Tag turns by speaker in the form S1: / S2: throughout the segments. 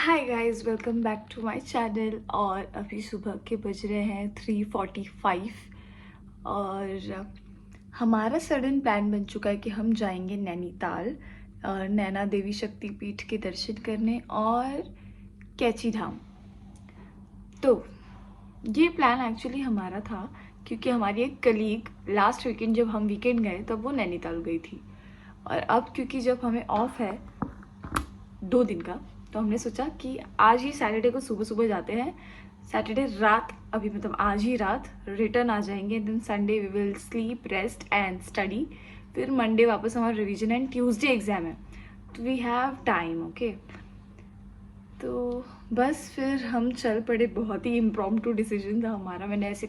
S1: Hi guys, welcome back to my channel. और अभी सुबह के बज रहे हैं 3:45 और हमारा सडन प्लान बन चुका है कि हम जाएंगे नैनीताल, नैना देवी शक्तिपीठ के दर्शन करने और कैची धाम। तो ये प्लान एक्चुअली हमारा था क्योंकि हमारी एक कलीग लास्ट वीकेंड जब हम वीकेंड गए तब वो नैनीताल गई थी, और अब क्योंकि जब हमें ऑफ है 2 दिन का, तो हमने सोचा कि आज ही सैटरडे को सुबह सुबह जाते हैं। सैटरडे रात, अभी मतलब आज ही रात रिटर्न आ जाएंगे। Then Sunday we will sleep, rest and study. फिर मंडे वापस हमारा रिवीजन एंड ट्यूसडे एग्जाम है, तो वी हैव टाइम। ओके, तो बस फिर हम चल पड़े। बहुत ही इम्प्रॉम्प्टू डिसीजन था हमारा। मैंने ऐसे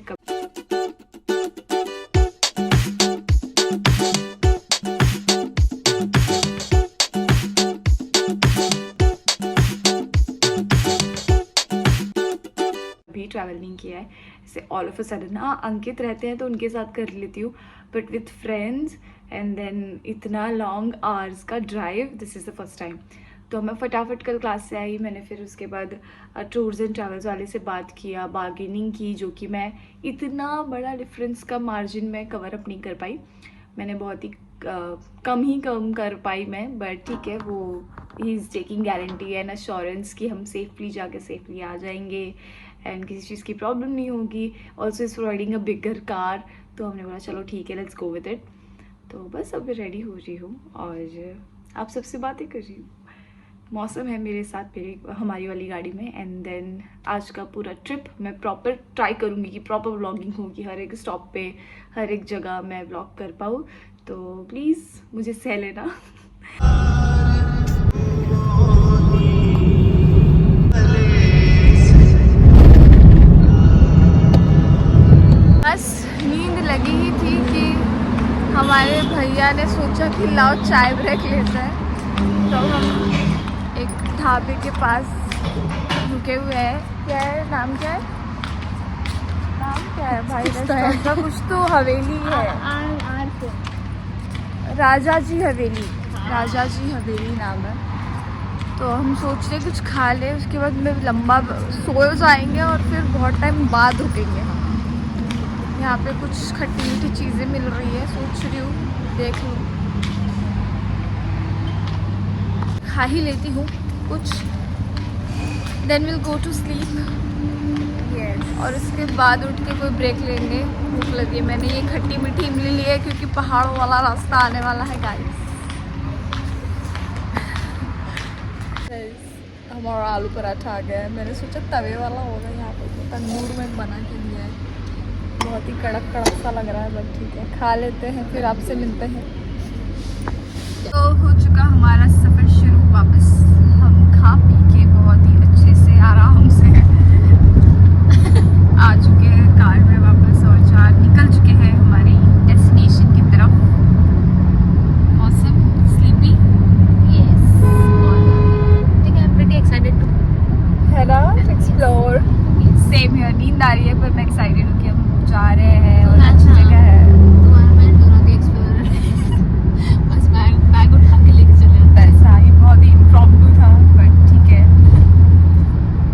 S1: भी ट्रैवल नहीं किया है ऐसे ऑल ऑफ अ सडन। हाँ, अंकित रहते हैं तो उनके साथ कर लेती हूँ, but with friends and then इतना लॉन्ग आवर्स का drive, this is the first time. तो मैं फटाफट कल क्लास से आई, मैंने फिर उसके बाद टूर्स एंड ट्रैवल्स वाले से बात किया, बार्गेनिंग की, जो कि मैं इतना बड़ा डिफरेंस का मार्जिन में कवर अप नहीं कर पाई। मैंने बहुत ही कम कर पाई मैं, बट ठीक है। वो he is taking guarantee and assurance कि हम सेफली जाके सेफली आ जाएंगे एंड किसी चीज़ की प्रॉब्लम नहीं होगी। Also is providing a bigger car. तो हमने बोला चलो ठीक है, लेट्स गो विद इट। तो बस अभी रेडी हो रही हूँ और आप सबसे बातें कर रही हूँ। मौसम है मेरे साथ, मेरी हमारी वाली गाड़ी में। एंड देन आज का पूरा ट्रिप मैं प्रॉपर ट्राई करूँगी कि प्रॉपर व्लॉगिंग होगी, हर एक स्टॉप पे हर एक जगह मैं व्लॉग कर पाऊँ। तो प्लीज़ मुझे सह लेना। बस नींद लगी ही थी कि हमारे भैया ने सोचा कि लाओ चाय ब्रेक लेते हैं। तो हम एक ढाबे के पास रुके हुए हैं। क्या है नाम, क्या है नाम, क्या है भाई रेस्टोरेंट का? कुछ तो हवेली है, राजा जी हवेली, राजा जी हवेली नाम है। तो हम सोच रहे कुछ खा ले, उसके बाद में लंबा सो जाएंगे और फिर बहुत टाइम बाद रुकेंगे हम। यहाँ पे कुछ खट्टी मीठी चीज़ें मिल रही है, सोच रही हूँ देख लूँ, खा ही लेती हूँ कुछ। Then will go to sleep. और उसके बाद उठ के कोई ब्रेक लेंगे, भूख लगी है। मैंने ये खट्टी मीठी इमली ली है क्योंकि पहाड़ों वाला रास्ता आने वाला है गाइस। हमारा आलू पराठा आ गया है। मैंने सोचा तवे वाला होगा, यहाँ पे तो तंदूर में बना के दिया है। बहुत ही कड़क कड़क सा लग रहा है, बट ठीक है, खा लेते हैं, फिर आपसे मिलते हैं। तो हो चुका हमारा सफ़र शुरू वापस। हम खा पी के बहुत ही अच्छे से आराम से आ चुके हैं कार में वापस और निकल चुके हैं हमारी डेस्टिनेशन की तरफ। मौसम sleepy, yes, I am pretty excited to है ना एक्सप्लोर। सेम हियर, नींद आ रही है पर मैं एक्साइटेड हूँ कि हम जा रहे हैं और अच्छी जगह है। बस बैग उठा के लेके चले, वैसा ही बहुत ही इम्प्रॉम्प्टू था, बट ठीक है।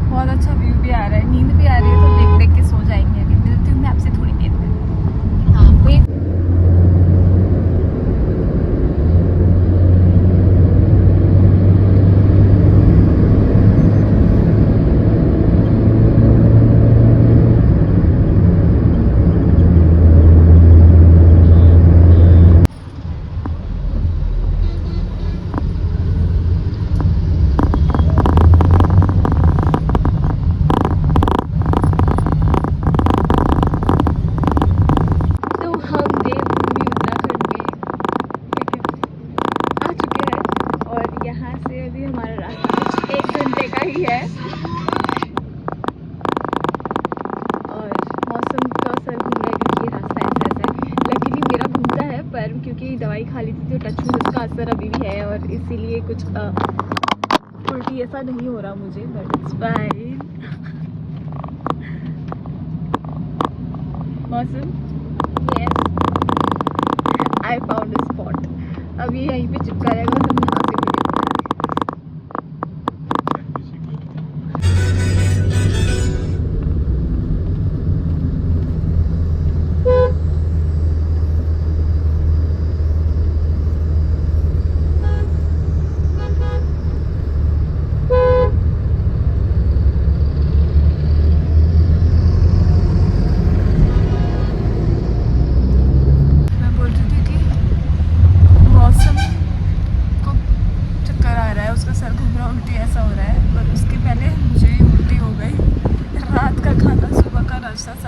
S1: बहुत अच्छा व्यू भी आ रहा है, नींद भी आ रही है, तो देख देख के सो जाएंगे। अभी मिलती हूँ मैं आपसे थोड़ी देर में। हाँ, वेट। क्योंकि दवाई खा ली थी तो टच में उसका असर अभी भी है, और इसीलिए कुछ उल्टी ऐसा नहीं हो रहा मुझे, बट इट्स फाइन। मौसम, yes, I found a spot. अब ये यहीं पे चिपका रहेगा, तो यहाँ से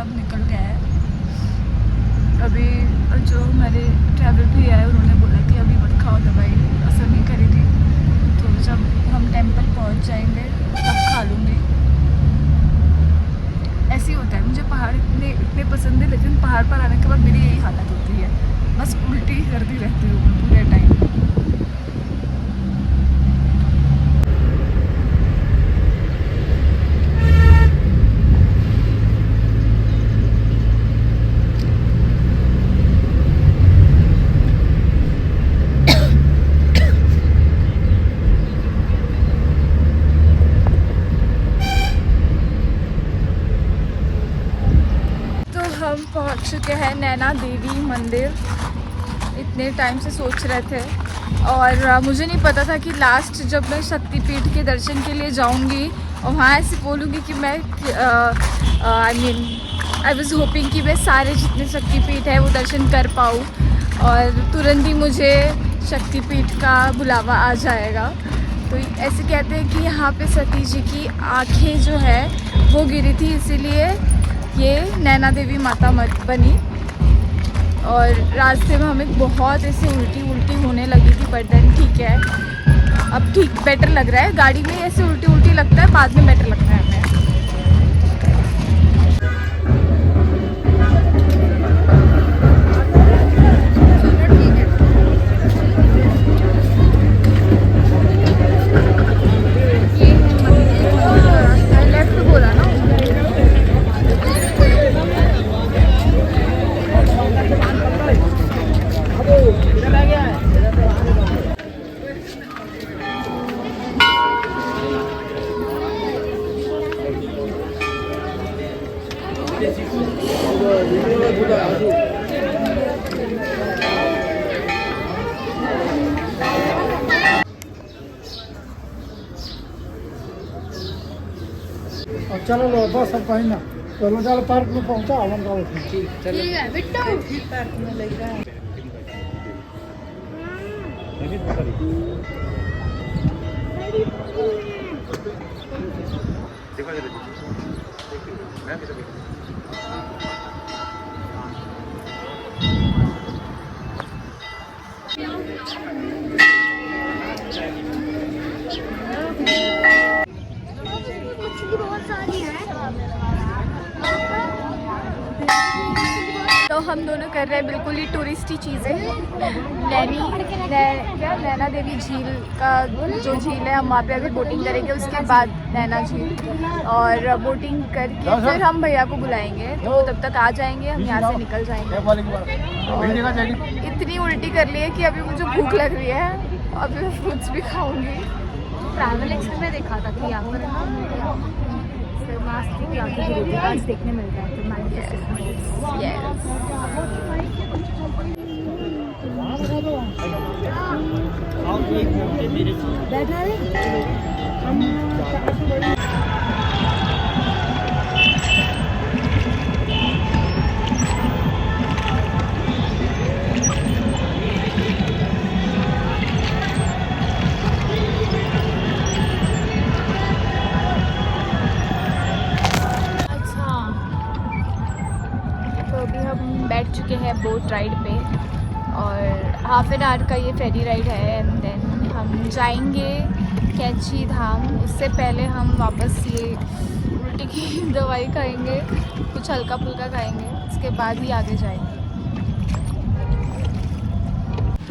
S1: सब निकल गया है। अभी जो हमारे ट्रैवल भी है उन्होंने बोला कि अभी मत खाओ, दवाई असर नहीं करेगी, तो जब हम टेंपल पहुंच जाएंगे तब खा लूँगी। ऐसे ही होता है, मुझे पहाड़ इतने पसंद है, लेकिन पहाड़ पर आने के बाद मेरी यही हालत होती है, बस उल्टी करती रहती हूँ मैं पूरे टाइम। हम पहुंच चुके हैं नैना देवी मंदिर। इतने टाइम से सोच रहे थे, और मुझे नहीं पता था कि लास्ट जब मैं शक्तिपीठ के दर्शन के लिए जाऊंगी और वहाँ ऐसे बोलूँगी कि मैं आई वाज होपिंग कि मैं सारे जितने शक्तिपीठ है वो दर्शन कर पाऊँ, और तुरंत ही मुझे शक्तिपीठ का बुलावा आ जाएगा। तो ऐसे कहते हैं कि यहाँ पे सती जी की आँखें जो है वो गिरी थी, इसीलिए ये नैना देवी माता बनी। और रास्ते में हमें बहुत ऐसे उल्टी होने लगी थी, बट देन ठीक है, अब ठीक बेटर लग रहा है। गाड़ी में ऐसे उल्टी लगता है, बाद में बेटर लगता है हमें।
S2: चलो लो बस अब कहीं ना चलो चलो पार्क में पहुंचा हम गाँव।
S3: ठीक है बिट्टू पार्क में लग रहा है।
S1: तो हम दोनों कर रहे हैं बिल्कुल ही टूरिस्टी चीज़ें। नैना देवी झील का जो झील है, हम वहाँ पे अभी बोटिंग करेंगे, उसके बाद नैना झील, और बोटिंग करके फिर हम भैया को बुलाएंगे, तो तब तक आ जाएंगे, हम यहाँ से निकल जाएंगे। इतनी उल्टी कर ली है कि अभी मुझे भूख लग रही है, अभी मैं फ्रूट्स भी खाऊंगी।
S3: ट्रैवल एक्सप्रेस में देखा था कि यहाँ पर देखने मिलता है, तो
S1: बैठ चुके हैं बोट राइड पे, और हाफ एन आवर का ये फेरी राइड है, एंड देन हम जाएंगे कैंची धाम। उससे पहले हम वापस ये उल्टी की दवाई खाएंगे, कुछ हल्का फुल्का खाएंगे, उसके बाद ही आगे जाएंगे।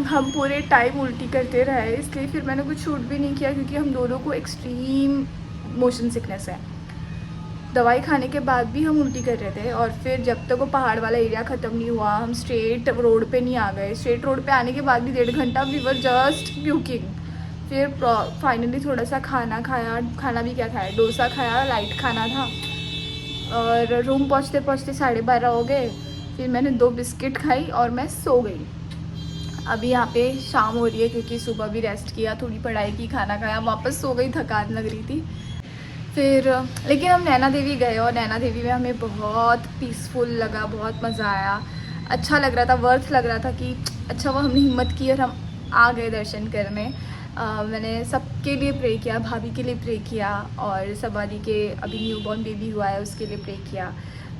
S1: हम पूरे टाइम उल्टी करते रहे, इसलिए फिर मैंने कुछ शूट भी नहीं किया, क्योंकि हम दोनों को एक्सट्रीम मोशन सिकनेस है। दवाई खाने के बाद भी हम उल्टी कर रहे थे, और फिर जब तक वो पहाड़ वाला एरिया ख़त्म नहीं हुआ, हम स्ट्रेट रोड पे नहीं आ गए। स्ट्रेट रोड पे आने के बाद भी 1.5 घंटा वी वर जस्ट प्यूकिंग। फिर फाइनली थोड़ा सा खाना खाया, खाना भी क्या खाया, डोसा खाया, लाइट खाना था, और रूम पहुँचते पहुँचते 12:30 हो गए। फिर मैंने 2 बिस्किट खाई और मैं सो गई। अभी यहाँ पे शाम हो रही है, क्योंकि सुबह भी रेस्ट किया, थोड़ी पढ़ाई की, खाना खाया, वापस सो गई, थकान लग रही थी। फिर लेकिन हम नैना देवी गए, और नैना देवी में हमें बहुत पीसफुल लगा, बहुत मज़ा आया, अच्छा लग रहा था, वर्थ लग रहा था कि अच्छा वो हमने हिम्मत की और हम आ गए दर्शन करने। मैंने सबके लिए प्रे किया, भाभी के लिए प्रे किया, और सवारी के अभी न्यूबॉर्न बेबी हुआ है उसके लिए प्रे किया।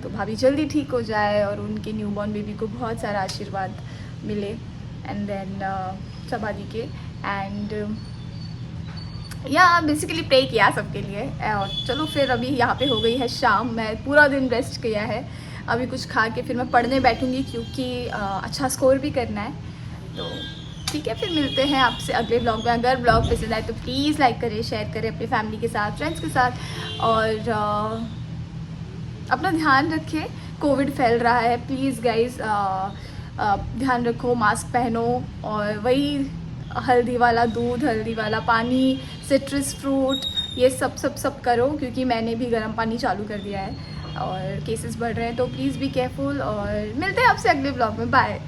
S1: तो भाभी जल्दी ठीक हो जाए और उनके न्यूबॉर्न बेबी को बहुत सारा आशीर्वाद मिले, एंड देन सबादी के, एंड या बेसिकली प्रे किया सबके लिए। और चलो फिर अभी यहाँ पे हो गई है शाम, मैं पूरा दिन रेस्ट किया है, अभी कुछ खा के फिर मैं पढ़ने बैठूँगी क्योंकि अच्छा स्कोर भी करना है। तो ठीक है, फिर मिलते हैं आपसे अगले ब्लॉग में। अगर ब्लॉग पसंद आए तो प्लीज़ लाइक करें, शेयर करें अपनी फैमिली के साथ, फ्रेंड्स के साथ, और अपना ध्यान रखें, कोविड फैल रहा है, प्लीज़ गाइज ध्यान रखो, मास्क पहनो, और वही हल्दी वाला दूध, हल्दी वाला पानी, सिट्रस फ्रूट, ये सब करो, क्योंकि मैंने भी गर्म पानी चालू कर दिया है और केसेस बढ़ रहे हैं। तो प्लीज़ बी केयरफुल, और मिलते हैं आपसे अगले ब्लॉग में। बाय।